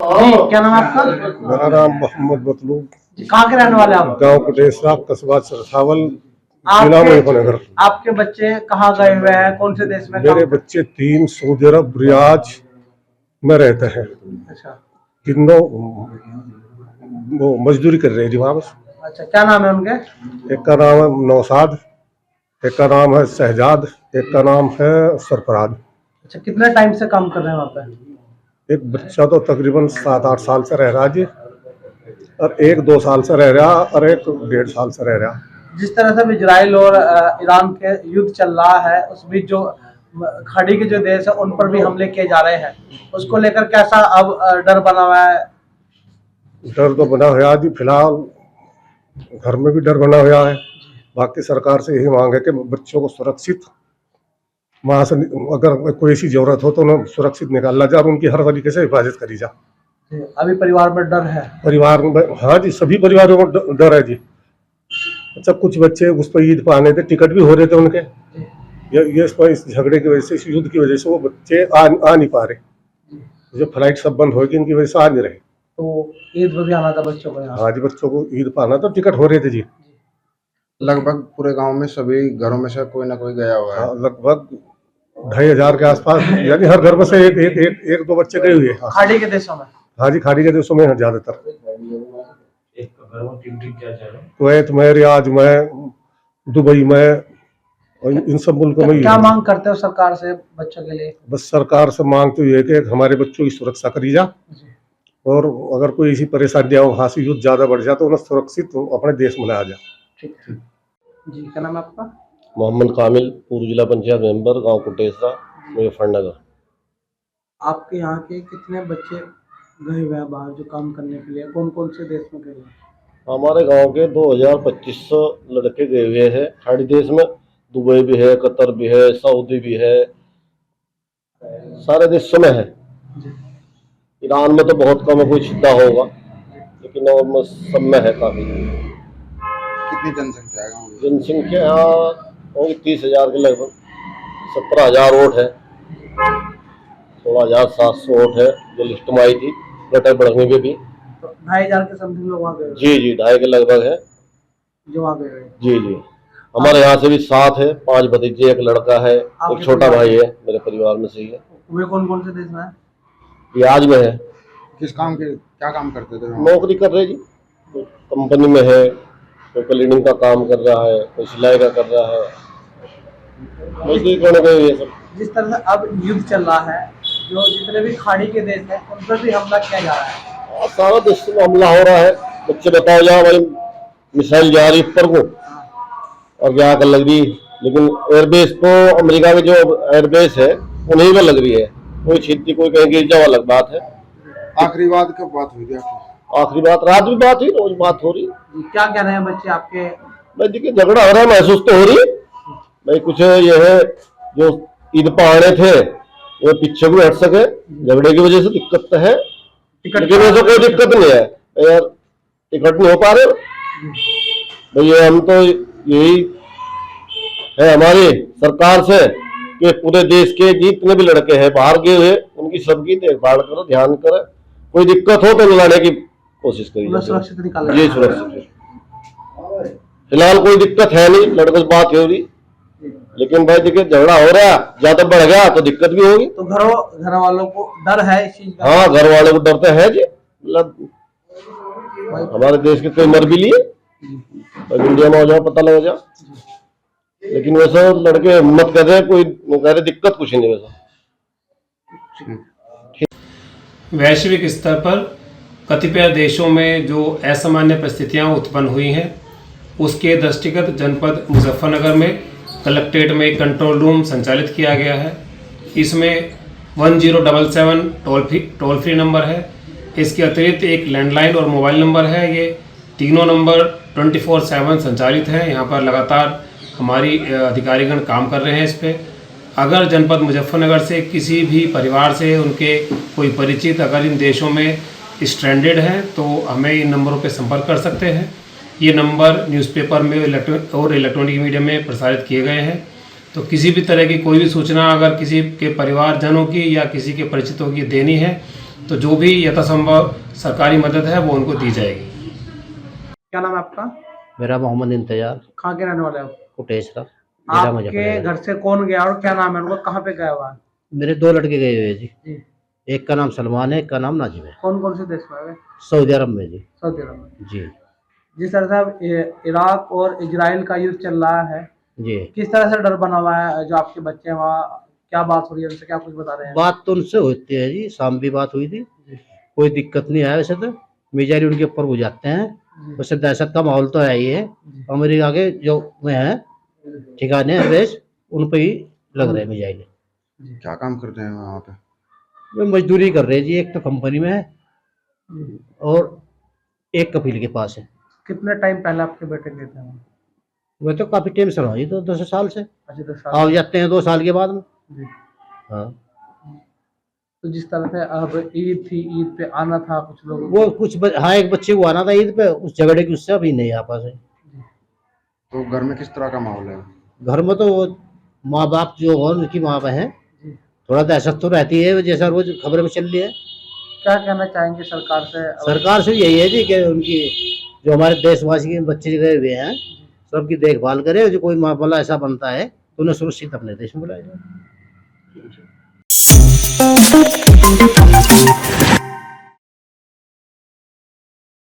जी, क्या नाम है आपका? मेरा नाम मोहम्मद मतलूब, कहाँ के रहने वाले आप? गांव कुटेसरा, कस्बा सरसावल, जिला आपके मुजफ्फरनगर। आपके बच्चे कहाँ गए हुए हैं, कौन से देश में मेरे काम बच्चे 3 सऊदी अरब रियाज में रहते हैं। अच्छा तीनों वो मजदूरी कर रहे हैं जी वहाँ बस। अच्छा, क्या नाम है उनके? एक का नाम है नौसाद, एक का नाम है शहजाद, एक का नाम है सरफराज। अच्छा, कितने टाइम से काम कर रहे हैं वहाँ पे? एक बच्चा तो तकरीबन 7-8 साल से रह रहा है जी, और एक 2 साल से रह रहा, और एक 1.5 साल से रह रहा। जिस तरह से इजराइल और ईरान के युद्ध चल रहा है, उस बीच जो खड़ी के जो देश है उन पर भी हमले किए जा रहे हैं, उसको लेकर कैसा अब डर बना हुआ है? डर तो बना हुआ जी, फिलहाल घर में भी डर बना हुआ है। बाकी सरकार से यही मांग है कि बच्चों को सुरक्षित वहां से, अगर कोई ऐसी जरूरत हो तो उन्हें सुरक्षित निकाला जाए और उनकी हर तरीके से हिफाजत करी जाए। अभी परिवार में डर है? परिवार में, हाँ जी, सभी परिवारों को डर है जी। अच्छा, कुछ बच्चे उस पर ईद पर आने थे, टिकट भी हो रहे थे उनके। ये इस झगड़े की वजह से, इस युद्ध की वजह से वो बच्चे आ नहीं पा रहे। जो फ्लाइट सब बंद होगी इनकी वजह से आ नहीं रहे। तो ईद में भी आना था बच्चों को यहाँ? हाँ जी, बच्चों को ईद पर आना तो टिकट हो रहे थे जी। लगभग पूरे गांव में सभी घरों में से कोई ना कोई गया हुआ है। हाँ, लगभग 2,500 के आसपास, यानी हर घर में से एक दो बच्चे गए हुए हैं। खाड़ी के देशों में? हाँ जी, खाड़ी के देशों में हैं ज्यादातर। कुवैत में, रियाद में, दुबई में, और इन सब मुल्कों में ही क्या है। मांग करते हो सरकार से बच्चों के लिए? बस सरकार से मांग तो ये है कि हमारे बच्चों की सुरक्षा करी जा, और अगर कोई ऐसी परेशानी हो, वहाँ से युद्ध ज्यादा बढ़ जाए तो उन्हें सुरक्षित अपने देश में लाया जाए। ठीक है जी, क्या नाम है आपका? मोहम्मद कामिल, पूर्व जिला पंचायत मेंबर, गांव कुटेसरा, मुजफ्फरनगर। आपके यहाँ के कितने बच्चे गए हुए हैं बाहर जो काम करने के लिए, कौन कौन से देश में गए हुए हैं? हमारे गांव के 2,2500 लड़के गए हुए हैं खाड़ी देश में। दुबई भी है, कतर भी है, सऊदी भी है, सारे देशों में है। ईरान में तो बहुत कम है, कोई छिद्दा होगा, लेकिन और सब में है काफी। कितनी जनसंख्या है गांव में? जनसंख्या यहाँ होगी 30,000 के लगभग। 17,000 वोट है, 16,700 वोट है जो लिस्ट में आई थी, गटर बढ़ने पे भी। तो 2,500 के समथिंग लोग वहाँ गए हुए हैं? जी, 2.5 के लगभग है। जो वहाँ गए हुए हैं? जी। हमारे यहाँ से भी 7 है, 5 भतीजे, एक लड़का है, एक छोटा भाई है, मेरे परिवार में से ही है। वे कौन कौन से देश में है? रियाज में है। किस काम के, क्या काम करते थे? नौकरी कर रहे जी, कंपनी में है, कोई क्लीनिंग का काम कर रहा है, कोई सिलाई का कर रहा है, मजदूरी करने गए ये सब। जिस तरह से अब युद्ध चल रहा है, जो जितने भी खाड़ी के देश हैं उन पर भी हमला किया जा रहा है। और सारा देश में हमला हो रहा है। बच्चे बताओ, यहाँ भाई मिसाइल जा रही ऊपर को और क्या कर लग रही, लेकिन एयरबेस तो अमेरिका में जो एयरबेस है उन्हीं में लग रही है। कोई छिद्दी, कोई कहीं गिर जाओ, अलग बात है। आखिरी बात कब बात हुई थी आपकी? आखिरी बात रात भी बात हुई, रोज बात हो रही। क्या कह रहे हैं बच्चे आपके? भाई देखिए, झगड़ा हो रहा है, महसूस तो हो रही है भाई। कुछ ये है, जो ईद पर आने थे वो पीछे भी हट सके, झगड़े की वजह से दिक्कत तो है, लेकिन ऐसा कोई दिक्कत नहीं है यार, टिकट नहीं हो पा रहे भैया। हम तो यही है हमारी सरकार से कि पूरे देश के जितने भी लड़के हैं बाहर गए हुए, उनकी सबकी देखभाल करो, ध्यान करो, कोई दिक्कत हो तो लाने की कोशिश करिए। सुरक्षित निकालें। जी, सुरक्षित। फिलहाल कोई दिक्कत है नहीं, लड़कों से बात हो रही, लेकिन भाई देखिए झगड़ा हो रहा है, ज्यादा बढ़ गया तो दिक्कत भी होगी। तो घर वालों को डर है इस चीज का? हाँ, घर वालों को डर तो है जी, मतलब हमारे देश के कोई मर भी लिए, इंडिया में हो जाओ, पता लग जाओ, लेकिन वैसा लड़के हिम्मत कर रहे हैं, कोई वो कह रहे दिक्कत कुछ नहीं वैसा। वैश्विक स्तर पर कतिपय देशों में जो असामान्य परिस्थितियां उत्पन्न हुई हैं, उसके दृष्टिगत जनपद मुजफ्फरनगर में कलेक्ट्रेट में एक कंट्रोल रूम संचालित किया गया है। इसमें 1077 टोल फ्री नंबर है। इसके अतिरिक्त एक लैंडलाइन और मोबाइल नंबर है। ये तीनों नंबर 24/7 संचालित हैं। यहाँ पर लगातार हमारी अधिकारीगण काम कर रहे हैं इस पर। अगर जनपद मुजफ्फरनगर से किसी भी परिवार से उनके कोई परिचित अगर इन देशों में स्ट्रैंडेड हैं तो हमें इन नंबरों पर संपर्क कर सकते हैं। ये नंबर न्यूज़पेपर में और इलेक्ट्रॉनिक मीडिया में प्रसारित किए गए हैं। तो किसी भी तरह की कोई भी सूचना अगर किसी के परिवारजनों की या किसी के परिचितों की देनी है तो जो भी यथासंभव सरकारी मदद है वो उनको दी जाएगी। क्या नाम है आपका? मेरा मोहम्मद इंतजार कहाँ के रहने वाले हो? कुटेसरा जिला आपके मुजफ्फरनगर। घर से कौन गया और क्या नाम है उनका, कहाँ पे गया हुआ है? मेरे 2 लड़के गए हुए जी, जी। एक का नाम सलमान है, एक का नाम नाजिम है। कौन कौन से देश में गए? सऊदी अरब में जी। सऊदी अरब में। जी जिस तरह से अब इराक और इजराइल का युद्ध चल रहा है, जी। किस तरह से डर बना हुआ है? जो आपके बच्चे हैं वहाँ, क्या बात हो रही है उनसे, क्या कुछ बता रहे हैं? बात तो उनसे होती है जी, शाम भी बात हुई थी, कोई दिक्कत नहीं है। वैसे तो मिजाइल उनके ऊपर हो जाते हैं, वैसे दहशत का माहौल तो है ही है। अमेरिका के जो में है ठिकाने देश, उन पर ही लग रहे हैं मिजाइल। क्या काम करते हैं वहाँ पे? वे मजदूरी कर रहे हैं जी, एक तो कंपनी में है और एक कफील के पास है। कितने टाइम पहले आपके बेटे गए थे वहाँ? वह तो काफी टाइम से रहा जी, तो 10 साल से अच्छा, 10 आ साल। जाते हैं 2 साल के बाद में। जी। हाँ, तो जिस तरह से अब ईद थी, ईद पे आना था कुछ लोगों वो कुछ हाँ, एक बच्चे को आना था ईद पे, उस झगड़े की उससे अभी नहीं आ पासे। तो घर में किस तरह का माहौल है? घर में तो वो माँ बाप जो और उनकी माँ बहन, थोड़ा दहशत तो रहती है, जैसा रोज खबर में चल रही है। क्या कहना चाहेंगे सरकार से? सरकार से यही है जी कि उनकी जो हमारे देशवासी के बच्चे गए हुए हैं सबकी देखभाल करे, जो कोई मामला ऐसा बनता है तो उन्हें सुरक्षित अपने देश में बुलाया जाए।